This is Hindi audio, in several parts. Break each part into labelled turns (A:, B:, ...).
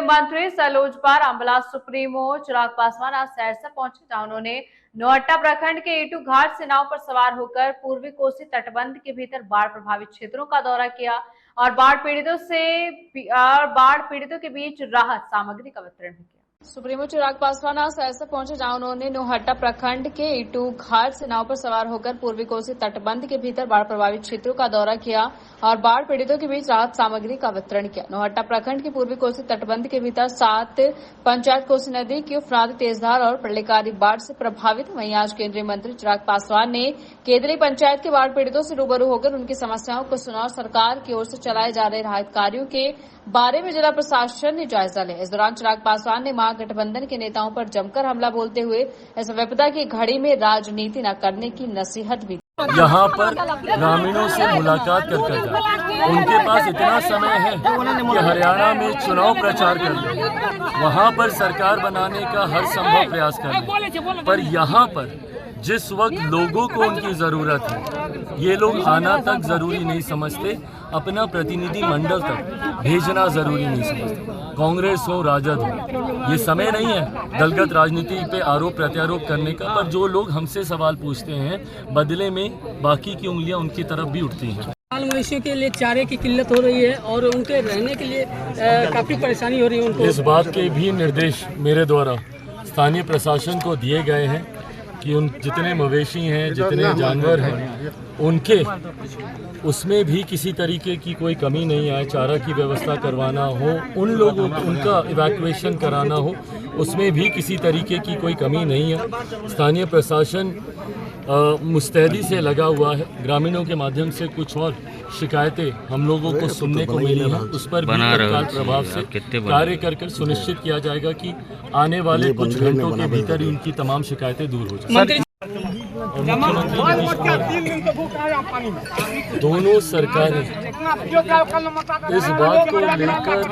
A: मंत्री सलोजपार अंबला सुप्रीमो चिराग पासवान आज सहरसा पहुंचे, जहां उन्होंने नौहट्टा प्रखंड के एटू घाट से नाव पर सवार होकर पूर्वी कोसी तटबंध के भीतर बाढ़ प्रभावित क्षेत्रों का दौरा किया और बाढ़ पीड़ितों के बीच राहत सामग्री का वितरण भी किया। सुप्रीमो चिराग पासवान आज सहरसा पहुंचे, जहां उन्होंने नौहट्टा प्रखंड के एटू घाट से नाव पर सवार होकर पूर्वी कोसी तटबंध के भीतर बाढ़ प्रभावित क्षेत्रों का दौरा किया और बाढ़ पीड़ितों के बीच राहत सामग्री का वितरण किया। नौहट्टा प्रखंड के पूर्वी कोसी तटबंध के भीतर 7 पंचायत कोसी नदी की उफनादी तेजधार और प्रलयकारी बाढ़ से प्रभावित। वहीं आज केंद्रीय मंत्री चिराग पासवान ने केंद्रीय पंचायत के बाढ़ पीड़ितों से रूबरू होकर उनकी समस्याओं को सुना और सरकार की ओर से चलाए जा रहे राहत कार्यों के बारे में जिला प्रशासन ने जायजा लिया। इस दौरान चिराग पासवान ने महागठबंधन के नेताओं पर जमकर हमला बोलते हुए इस विपदा की घड़ी में राजनीति न करने की नसीहत भी।
B: यहाँ पर ग्रामीणों से मुलाकात कर जाए, उनके पास इतना समय है कि हरियाणा में चुनाव प्रचार कर ले, वहाँ पर सरकार बनाने का हर संभव प्रयास कर ले, पर यहाँ पर जिस वक्त लोगों को उनकी ज़रूरत है ये लोग आना तक ज़रूरी नहीं समझते, अपना प्रतिनिधि मंडल तक भेजना ज़रूरी नहीं समझते। कांग्रेस हो राजद हो, ये समय नहीं है दलगत राजनीति पे आरोप प्रत्यारोप करने का, पर जो लोग हमसे सवाल पूछते हैं बदले में बाकी की उंगलियां उनकी तरफ भी उठती हैं।
C: बाल मवेशियों के लिए चारे की किल्लत हो रही है और उनके रहने के लिए काफ़ी परेशानी हो रही है उनको।
B: इस बात के भी निर्देश मेरे द्वारा स्थानीय प्रशासन को दिए गए हैं कि उन जितने मवेशी हैं, जितने जानवर हैं, उनके उसमें भी किसी तरीके की कोई कमी नहीं आए। चारा की व्यवस्था करवाना हो, उन लोगों उनका इवैक्यूएशन कराना हो, उसमें भी किसी तरीके की कोई कमी नहीं है। स्थानीय प्रशासन मुस्तैदी से लगा हुआ है। ग्रामीणों के माध्यम से कुछ और शिकायतें हम लोगों को सुनने को मिली हैं, उस पर भी तत्काल प्रभाव से कार्य कर सुनिश्चित किया जाएगा कि आने वाले कुछ घंटों के भीतर उनकी तमाम शिकायतें दूर हो जाए। और मुख्यमंत्री दोनों सरकारें इस बात को लेकर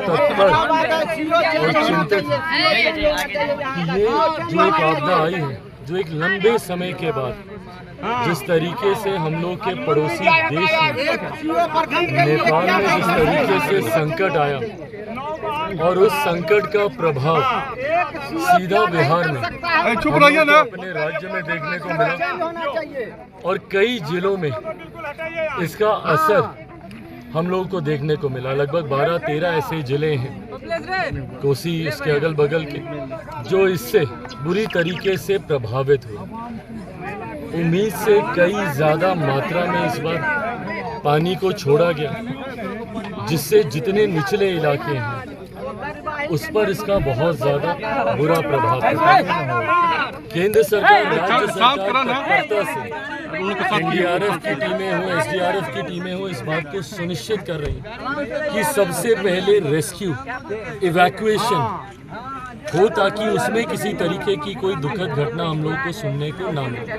B: तत्पर और चिंतित है कि ये जो एक आपदा आई है, जो एक लंबे समय के बाद जिस तरीके से हम लोग के पड़ोसी देश में नेपाल में जिस तरीके से संकट आया और उस संकट का प्रभाव सीधा बिहार में अपने राज्य में देखने को मिला और कई जिलों में इसका असर हम लोगों को देखने को मिला। लगभग 12-13 ऐसे जिले हैं कोसी इसके अगल बगल के जो इससे बुरी तरीके से प्रभावित हुए। उम्मीद से कई ज़्यादा मात्रा में इस बार पानी को छोड़ा गया, जिससे जितने निचले इलाके हैं उस पर इसका बहुत ज़्यादा बुरा प्रभाव पड़ा। केंद्र सरकार, राज्य सरकार तत्परता से एनडीआरएफ की टीमें हो, एसडीआरएफ की टीमें हो, इस बात को सुनिश्चित कर रही हैं कि सबसे पहले रेस्क्यू इवैक्यूएशन हो ताकि उसमें किसी तरीके की कोई दुखद घटना हम लोगों को सुनने को ना मिले।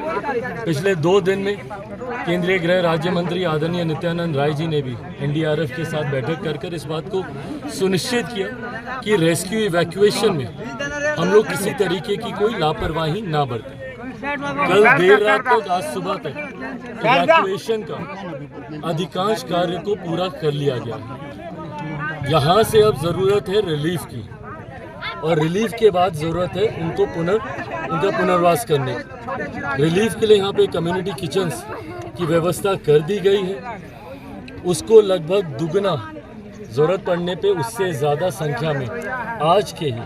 B: पिछले 2 दिन में केंद्रीय गृह राज्य मंत्री आदरणीय नित्यानंद राय जी ने भी एनडीआरएफ के साथ बैठक कर इस बात को सुनिश्चित किया कि रेस्क्यू इवैक्यूएशन में हम लोग किसी तरीके की कोई लापरवाही ना बरतें। कल देर रात तक, आज सुबह तक इवैक्यूएशन का अधिकांश कार्य को पूरा कर लिया गया। यहाँ से अब जरूरत है रिलीफ की और रिलीफ के बाद जरूरत है उनका पुनर्वास करने की। रिलीफ के लिए यहाँ पे कम्युनिटी किचन्स की व्यवस्था कर दी गई है। उसको लगभग दुगना जरूरत पड़ने पे उससे ज़्यादा संख्या में आज के ही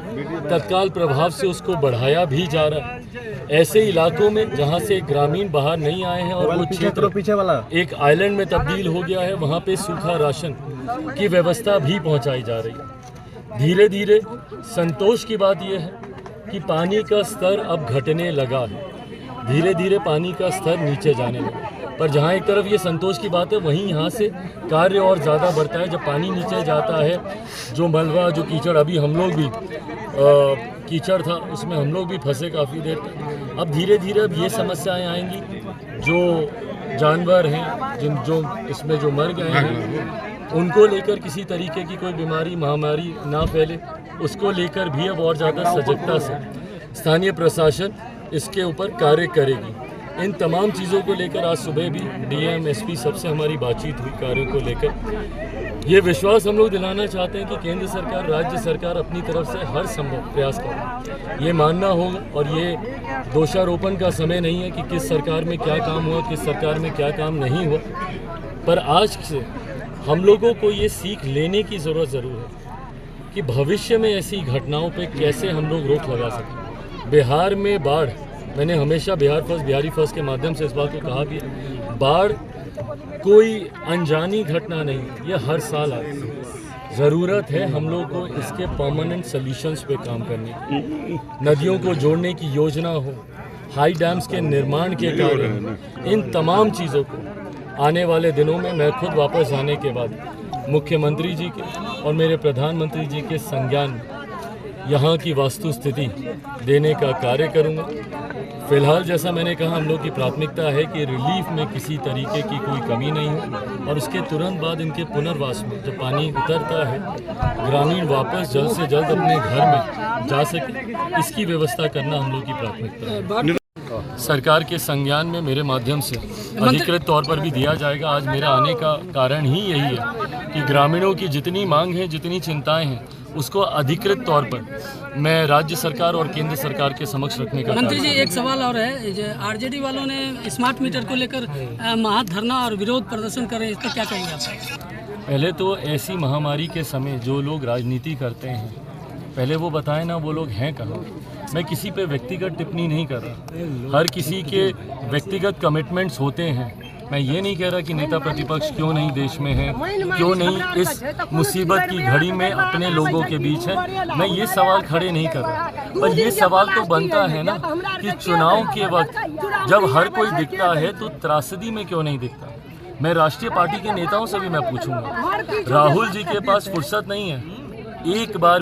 B: तत्काल प्रभाव से उसको बढ़ाया भी जा रहा है। ऐसे इलाकों में जहाँ से ग्रामीण बाहर नहीं आए हैं और वो क्षेत्र एक आइलैंड में तब्दील हो गया है, वहाँ पे सूखा राशन की व्यवस्था भी पहुँचाई जा रही है। धीरे धीरे संतोष की बात यह है कि पानी का स्तर अब घटने लगा है, धीरे धीरे पानी का स्तर नीचे जाने लगा। पर जहाँ एक तरफ ये संतोष की बात है, वहीं यहाँ से कार्य और ज़्यादा बढ़ता है। जब पानी नीचे जाता है, जो मलबा, जो कीचड़, अभी हम लोग भी कीचड़ था उसमें हम लोग भी फंसे काफ़ी देर तक। अब धीरे धीरे अब ये समस्याएं आएंगी, जो जानवर हैं जो इसमें जो मर गए हैं उनको लेकर किसी तरीके की कोई बीमारी महामारी ना फैले, उसको लेकर भी अब और ज़्यादा सजगता से स्थानीय प्रशासन इसके ऊपर कार्य करेगी। इन तमाम चीज़ों को लेकर आज सुबह भी डीएम एसपी सबसे हमारी बातचीत हुई कार्यों को लेकर। ये विश्वास हम लोग दिलाना चाहते हैं कि केंद्र सरकार, राज्य सरकार अपनी तरफ से हर संभव प्रयास करे। ये मानना होगा और ये दोषारोपण का समय नहीं है कि किस सरकार में क्या काम हुआ, किस सरकार में क्या काम नहीं हुआ, पर आज से हम लोगों को ये सीख लेने की ज़रूरत ज़रूर है कि भविष्य में ऐसी घटनाओं पे कैसे हम लोग रोक लगा सकें। बिहार में बाढ़, मैंने हमेशा बिहार फर्स्ट, बिहारी फर्स्ट के माध्यम से इस बात को कहा भी है, बाढ़ कोई अनजानी घटना नहीं, ये हर साल आती है। ज़रूरत है हम लोग को इसके परमानेंट सॉल्यूशंस पे काम करने की। नदियों को जोड़ने की योजना हो, हाई डैम्स के निर्माण के कार्य हो, इन तमाम चीज़ों को आने वाले दिनों में मैं खुद वापस जाने के बाद मुख्यमंत्री जी के और मेरे प्रधानमंत्री जी के संज्ञान में यहाँ की वास्तुस्थिति देने का कार्य करूँगा। फिलहाल जैसा मैंने कहा, हम लोग की प्राथमिकता है कि रिलीफ में किसी तरीके की कोई कमी नहीं हो और उसके तुरंत बाद इनके पुनर्वास में जब पानी उतरता है, ग्रामीण वापस जल्द से जल्द अपने घर में जा सके, इसकी व्यवस्था करना हम लोग की प्राथमिकता है। सरकार के संज्ञान में मेरे माध्यम से अधिकृत तौर पर भी दिया जाएगा। आज मेरा आने का कारण ही यही है कि ग्रामीणों की जितनी मांग है, जितनी चिंताएं हैं, उसको अधिकृत तौर पर मैं राज्य सरकार और केंद्र सरकार के समक्ष रखने का।
C: मंत्री जी, एक सवाल और है, आरजेडी वालों ने स्मार्ट मीटर को लेकर महाधरना और विरोध प्रदर्शन कर रहे हैं, इस पर क्या कहेंगे आप?
B: पहले तो ऐसी महामारी के समय जो लोग राजनीति करते हैं, पहले वो बताएं ना वो लोग हैं कहाँ। मैं किसी पे व्यक्तिगत टिप्पणी नहीं कर रहा, हर किसी के व्यक्तिगत कमिटमेंट्स होते हैं। मैं ये नहीं कह रहा कि नेता प्रतिपक्ष क्यों नहीं देश में है, क्यों नहीं इस मुसीबत की घड़ी में अपने लोगों के बीच है, मैं ये सवाल खड़े नहीं कर रहा। पर ये सवाल तो बनता है ना कि चुनाव के वक्त जब हर कोई दिखता है तो त्रासदी में क्यों नहीं दिखता। मैं राष्ट्रीय पार्टी के नेताओं से भी मैं पूछूंगा, राहुल जी के पास फुर्सत नहीं है एक बार